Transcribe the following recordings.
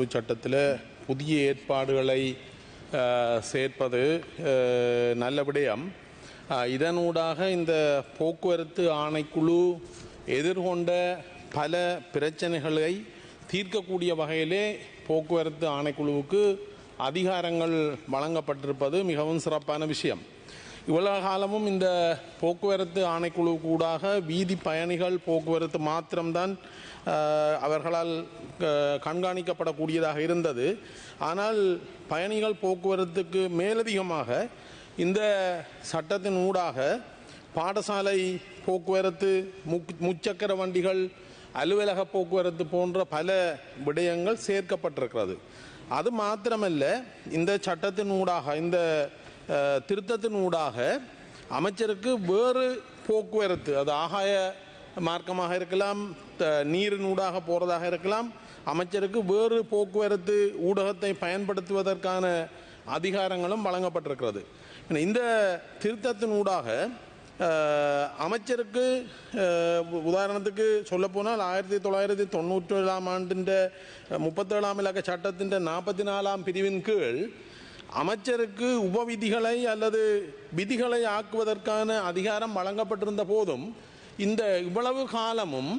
சட்டத்தில் புதிய ஏற்பாடுகளை சேர்ப்பது நல்ல விடயம். இதனூடாக இந்த போக்குவரத்து ஆணைக்குழு எதிர்கொண்ட பல பிரச்சனைகளை தீர்க்கக்கூடிய வகையிலே போக்குவரத்து ஆணைக்குழுவுக்கு அதிகாரங்கள் வழங்கப்பட்டிருப்பது மிகவும் சிறப்பான விஷயம். இவ்வளவு காலமும் இந்த போக்குவரத்து ஆணைக்குழு கூடாக வீதி பயணிகள் போக்குவரத்து மாத்திரம்தான் அவர்களால் கண்காணிக்கப்படக்கூடியதாக இருந்தது. ஆனால் பயணிகள் போக்குவரத்துக்கு மேலதிகமாக இந்த சட்டத்தின் ஊடாக பாடசாலை போக்குவரத்து, முச்சக்கர வண்டிகள், அலுவலக போக்குவரத்து போன்ற பல விடயங்கள் சேர்க்கப்பட்டிருக்கிறது. அது மாத்திரமல்ல, இந்த சட்டத்தின் ஊடாக, இந்த திருத்தத்தின் ஊடாக அமைச்சருக்கு வேறு போக்குவரத்து, அது ஆகாய மார்க்கமாக இருக்கலாம், நீரினூடாக போகிறதாக இருக்கலாம், அமைச்சருக்கு வேறு போக்குவரத்து ஊடகத்தை பயன்படுத்துவதற்கான அதிகாரங்களும் வழங்கப்பட்டிருக்கிறது. இந்த திருத்தத்தின் ஊடாக அமைச்சருக்கு, உதாரணத்துக்கு சொல்லப்போனால் 1997 ஆண்டின் 37 இலக்க சட்டத்தின் 44 பிரிவின் கீழ் அமைச்சருக்கு உபவிதிகளை அல்லது விதிகளை ஆக்குவதற்கான அதிகாரம் வழங்கப்பட்டிருந்த போதும் இந்த இவ்வளவு காலமும்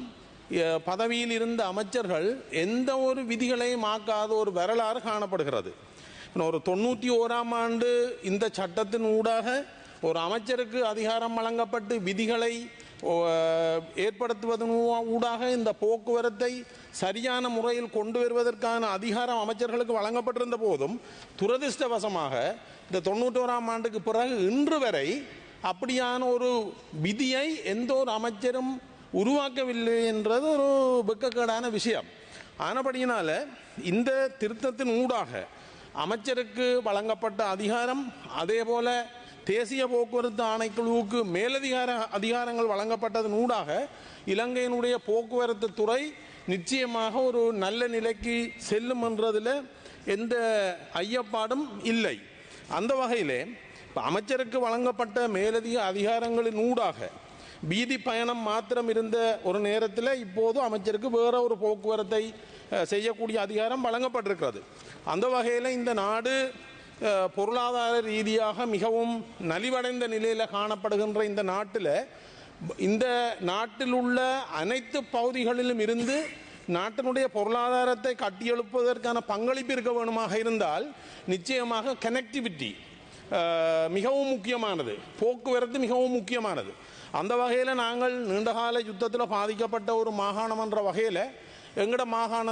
பதவியில் இருந்த அமைச்சர்கள் எந்த ஒரு விதிகளையும் ஆக்காத ஒரு வரலாறு காணப்படுகிறது. ஒரு 91 ஆண்டு இந்த சட்டத்தின் ஊடாக ஒரு அமைச்சருக்கு அதிகாரம் வழங்கப்பட்டு விதிகளை ஏற்படுத்துவதன் ஊடாக இந்த போக்குவரத்தை சரியான முறையில் கொண்டு வருவதற்கான அதிகாரம் அமைச்சர்களுக்கு வழங்கப்பட்டிருந்த போதும் துரதிர்ஷ்டவசமாக இந்த 91 ஆண்டுக்கு பிறகு இன்று வரை அப்படியான ஒரு விதியை எந்த ஒரு அமைச்சரும் உருவாக்கவில்லை என்றது ஒரு வெட்கக்கேடான விஷயம். ஆனபடியினால இந்த திருத்தத்தின் ஊடாக அமைச்சருக்கு வழங்கப்பட்ட அதிகாரம், அதே போல தேசிய போக்குவரத்து ஆணைக்குழுவுக்கு மேலதிகார அதிகாரங்கள் வழங்கப்பட்டதன் ஊடாக இலங்கையினுடைய போக்குவரத்து துறை நிச்சயமாக ஒரு நல்ல நிலைக்கு செல்லும் என்றதில் எந்த ஐயப்பாடும் இல்லை. அந்த வகையிலே அமைச்சருக்கு வழங்கப்பட்ட மேலதிக அதிகாரங்களின் ஊடாக வீதி பயணம் மாத்திரம் இருந்த ஒரு நேரத்தில் இப்போது அமைச்சருக்கு வேற ஒரு போக்குவரத்தை செய்யக்கூடிய அதிகாரம் வழங்கப்பட்டிருக்கிறது. அந்த வகையில் இந்த நாடு பொருளாதார ரீதியாக மிகவும் நலிவடைந்த நிலையில் காணப்படுகின்ற இந்த நாட்டில் உள்ள அனைத்து பகுதிகளிலும் இருந்து நாட்டினுடைய பொருளாதாரத்தை கட்டியெழுப்பதற்கான பங்களிப்பு இருக்க வேணுமாக இருந்தால் நிச்சயமாக கனெக்டிவிட்டி மிகவும் முக்கியமானது, போக்குவரத்து மிகவும் முக்கியமானது. அந்த வகையில் நாங்கள் நீண்டகால யுத்தத்தில் பாதிக்கப்பட்ட ஒரு மாகாணம் என்ற வகையில் எங்கட மாகாண